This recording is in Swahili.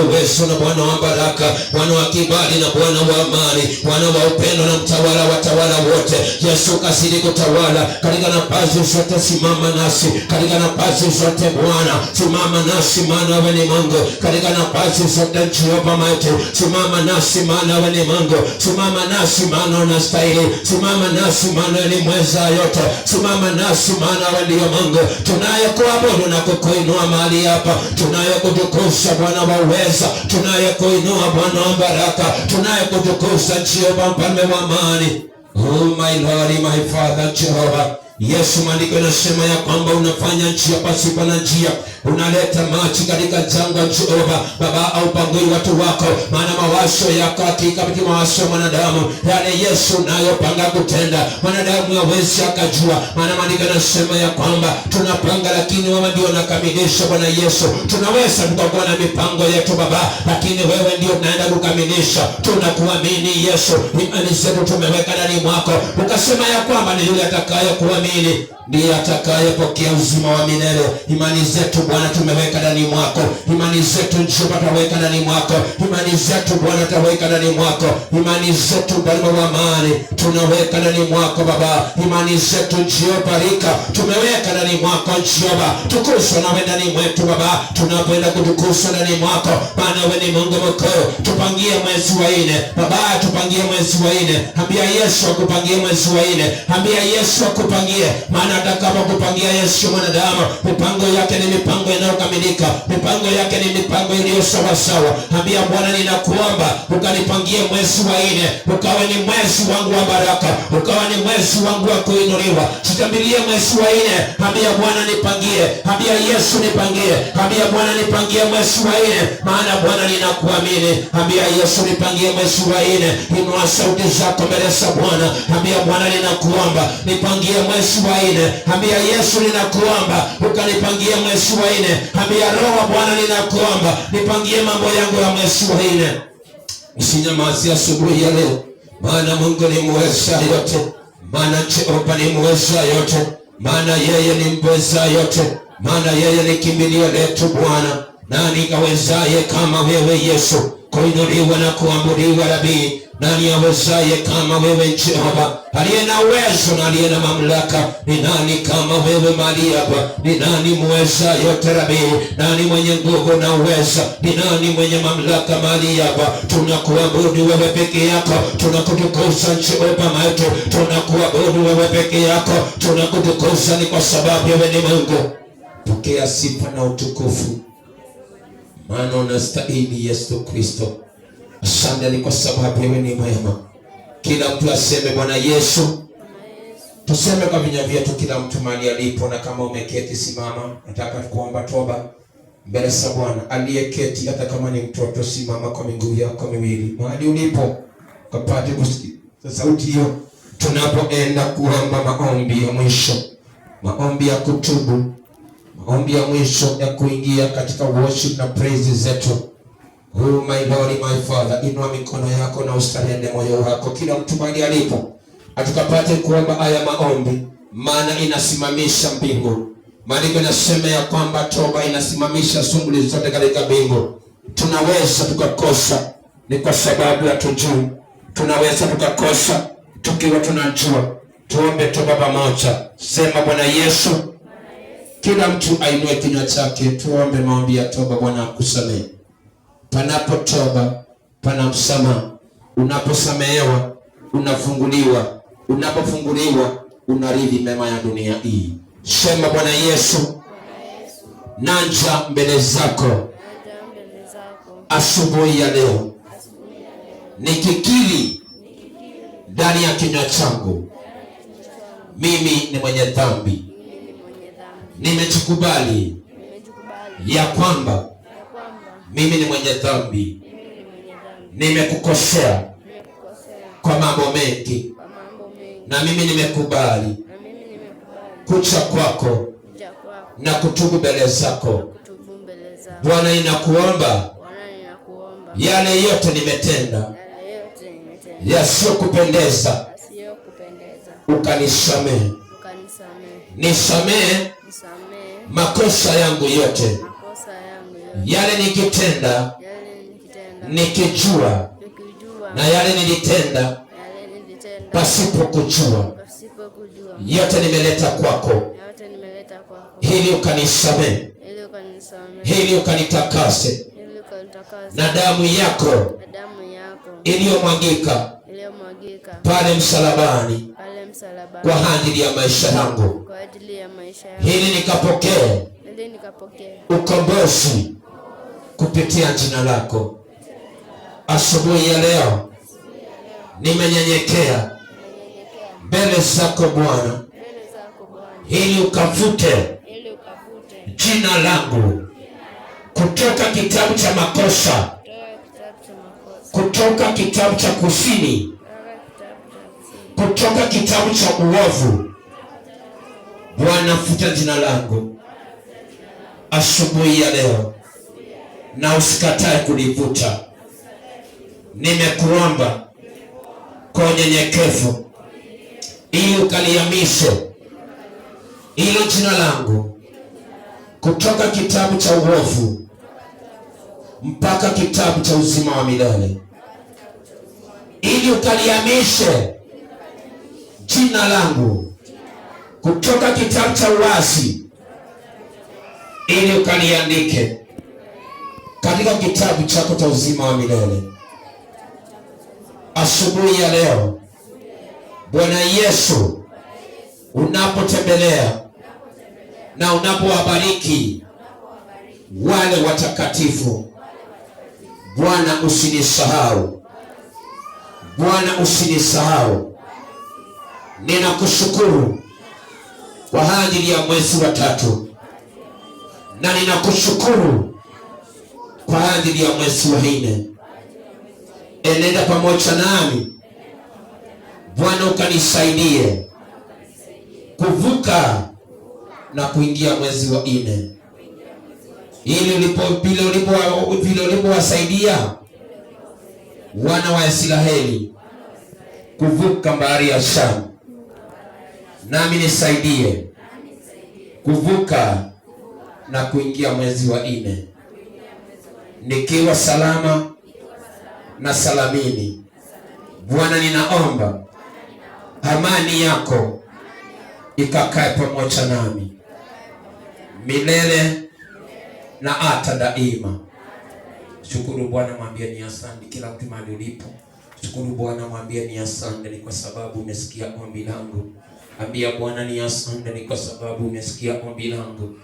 uwezo na Bwana wa baraka, Bwana wa kibali na Bwana wa amani, Bwana wa upendo na mtawala wa tawala wote. Yesu kasidi kutawala katika nafasi zote, simama nasi katika nafasi zote Bwana, simama nasi maana wewe ni Mungu katika nafasi zote. Jehova maiti, simama nasi maana wewe ni Mungu, simama nasi maana unastahili, simama nasi maana ni mweza yote, simama nasi maana wewe ndiye Mungu. Tunayekuabudu na kukuinua mahali hapa, tunayekutukuza Bwana wa uweza, tunayekuinua Bwana wa baraka, tunayekutukuza Jehova mfalme wa amani. Oh my Lord, my Father Jehovah. Yesu, maandiko yanasema ya kwamba unafanya njia pasipo na njia, unaleta maji katika jangwa Jehova. Baba, au pangui watu wako, maana mawazo yako hakika ni mawazo ya mwanadamu, yale Yesu unayopanga kutenda mwanadamu hawezi akajua. Maana maandiko yanasema ya kwamba tunapanga lakini wewe ndio unakamilisha. Bwana Yesu, tunaweza tukakuwa na mipango yetu Baba, lakini wewe ndio unaenda kukamilisha. Tunakuamini Yesu, imani zetu tumeweka ndani mwako, ukasema ya kwamba ni yule atakayekuamini ndiye atakayepokea uzima wa milele. Imani zetu Bwana tumeweka ndani mwako, imani zetu Jehova tutaweka ndani mwako, imani zetu Bwana tutaweka ndani mwako, imani zetu Bwana wa amani tunaweka ndani mwako Baba, imani zetu Jehova rika tumeweka ndani mwako Jehova. Tukuza nawe ndani mwetu Baba, tunapoenda kutukuza ndani mwako, maana wewe ni Mungu mkuu. Tupangie mwezi wa 4 Baba, tupangie mwezi wa 4. Ambia Yesu akupangie mwezi wa 4, ambia Yesu akupangie, maana atakapokupangia Yesu mwanadamu, mipango yake ni mipango inayokamilika, mipango yake ni mipango iliyo sawa sawa. Ambia Bwana, ninakuomba ukanipangie mwezi wa 4, ukawe ni mwezi wangu wa baraka, ukawe ni mwezi wangu wa kuinuliwa. Sitambilie mwezi wa 4, ambia Bwana nipangie, ambia Yesu nipangie, ambia Bwana nipangie mwezi wa 4, maana Bwana ninakuamini. Ambia Yesu nipangie mwezi wa 4. Inua sauti zako mbele za Bwana, ambia Bwana ninakuomba nipangie mwezi wa 4. Ambia Yesu ninakuomba ukanipangie mwezi wa 4. Ambia Roho Bwana ninakuomba nipangie mambo yangu ya mwezi wa 4. Usinyamazie asubuhi ya leo, maana Mungu ni muweza yote, maana Jehova ni muweza yote, maana yeye ni mweza yote, maana yeye ni kimbilio letu Bwana. Nani kawezaye kama wewe Yesu kuinuliwa na kuabudiwa Rabii? Nani awezaye kama wewe Jehova, aliye na uwezo na aliye na mamlaka? Ni nani kama wewe mahali hapa? Ni nani muweza yote Rabii? Nani mwenye nguvu na uweza? Ni nani mwenye mamlaka mahali hapa? Tunakuabudu wewe peke yako, tunakutukuza Jehova wetu, tunakuabudu wewe peke yako, tunakutukuza ni kwa sababu wewe ni Mungu. Pokea sifa na utukufu, maana unastahili Yesu Kristo. Asante ni kwa sababu wewe ni mwema. Kila mtu aseme Bwana Yesu. Tuseme kwa vinywa vyetu kila mtu mahali alipo, na kama umeketi simama. Nataka kuomba toba mbele za Bwana. Aliyeketi hata kama ni mtoto, simama kwa miguu yako miwili mahali ulipo, kapate kusikia sauti hiyo tunapoenda kuomba maombi ya mwisho, maombi ya kutubu, maombi ya mwisho ya kuingia katika worship na praise zetu. Oh my Lord, my Father, inua mikono yako na ustarende moyo wako, kila mtu mahali alipo, atukapate kuomba haya maombi, maana inasimamisha mbingu. Maandiko yanasema ya kwamba toba inasimamisha shughuli zote katika mbingu. Tunaweza tukakosa ni kwa sababu hatujui, tunaweza tukakosa tukiwa tunajua. Tuombe toba pamoja. Sema Bwana Yesu. Kila mtu ainue kinywa chake, tuombe maombi ya toba. Bwana akusamehe. Panapo toba pana msamaha. Unaposamehewa unafunguliwa, unapofunguliwa unarithi mema ya dunia hii. Sema Bwana Yesu, nanja mbele zako asubuhi ya leo, nikikiri ndani ya kinywa changu mimi ni mwenye dhambi. Nimejikubali ya kwamba mimi ni mwenye dhambi, nimekukosea kwa mambo mengi, na mimi nimekubali kucha kwako na kutubu mbele zako. Bwana, ninakuomba yale yote nimetenda yasiyokupendeza ukanisamehe. Nisamehe makosa yangu yote, yale nikitenda nikijua na yale nilitenda pasipo kujua, yote nimeleta kwako ili ukanisamehe, ili ukanitakase na damu yako iliyomwagika pale msalabani kwa ajili ya maisha yangu, ili nikapokee ukombozi kupitia jina lako. Asubuhi ya leo nimenyenyekea mbele zako Bwana, ili ukafute jina langu kutoka kitabu cha makosa, kutoka kitabu cha kusini, kutoka kitabu cha uovu. Bwana, futa jina langu asubuhi ya leo, na usikatae kulivuta. Nimekuomba kwa unyenyekevu, ili ukalihamishe hilo jina langu kutoka kitabu cha uovu mpaka kitabu cha uzima wa milele, ili ukalihamishe jina langu kutoka kitabu cha uasi, ili ukaliandike katika kitabu chako cha uzima wa milele. Asubuhi ya leo Bwana Yesu, unapotembelea na unapowabariki wale watakatifu, Bwana usinisahau, Bwana usinisahau. Ninakushukuru kwa ajili ya mwezi wa 3, na ninakushukuru kwa ajili ya mwezi wa 4. Enenda pamoja nami Bwana, ukanisaidie kuvuka na kuingia mwezi wa 4, ili vile ulipowasaidia wana wa Israeli kuvuka bahari ya Shamu, nami nisaidie kuvuka na kuingia mwezi wa 4 nikiwa salama na salamini. Bwana, ninaomba amani yako ikakae pamoja nami milele na hata daima. Shukuru Bwana, mwambie ni asante kila mtu mahali ulipo. Shukuru Bwana, mwambie ni asante ni kwa sababu umesikia ombi langu. Ambia Bwana ni asante ni kwa sababu umesikia ombi langu.